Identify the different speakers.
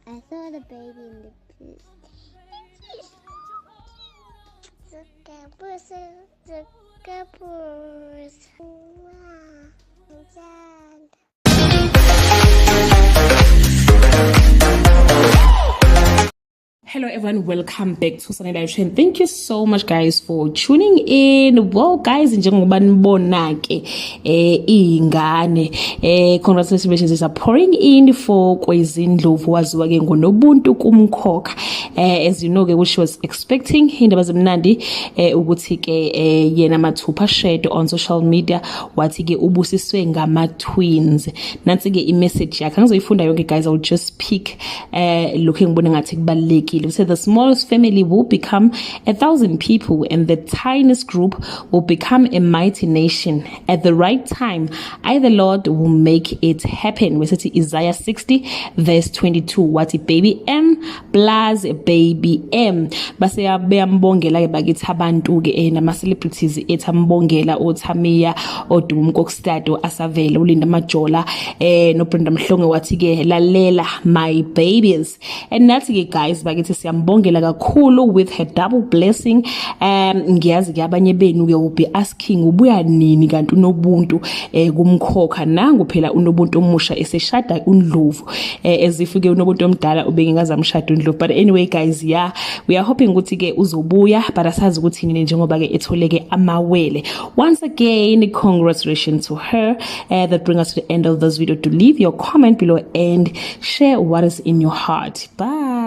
Speaker 1: I saw the baby in the pool. The caboose. Wow.
Speaker 2: Hello everyone, welcome back to Sunday Live Train. Thank you so much guys for tuning in. Well guys, njengoba nibona ke ingane congratulations are pouring in for Kwezi Ndlovu waziwa ke ngoNobuntu kumkhokha. As you know ke she was expecting indaba zemnandi ukuthi ke yena mathupha shared on social media wathi ke ubusiswe ngama twins. Nansi ke i-message yakhe ngizoyifunda yonke guys. I will just pick looking ngibone ngathi kubalekile. We said the smallest family will become 1,000 people and the tiniest group will become a mighty nation. At the right time, I, the Lord, will make it happen. We said Isaiah 60 verse 22. What baby M plus baby M. Base ya beyambongela ke bakithi abantu ke nama celebrities ethambongela oThamia oDumkokstado asavela uLinda Majola no Brenda Mhlongo wathi ke lalela my babies. And nathi ke guys bakithi siyambongela kakhulu with her double blessing. Ngiyazi ke abanye benu ke will be asking ubuya nini kanti uNobuntu kumkhokha nangu phela uNobuntu omusha eseshada uNdlovu as if ke uNobuntu omdala ubengingazamshada uNdlovu. But anyway guys, yeah, we are hoping ukuthi ke uzobuya but asazi ukuthi nini njengoba ke etholeke amawele. Once again, congratulations to her. That brings us to the end of this video. To leave your comment below and share what is in your heart. Bye.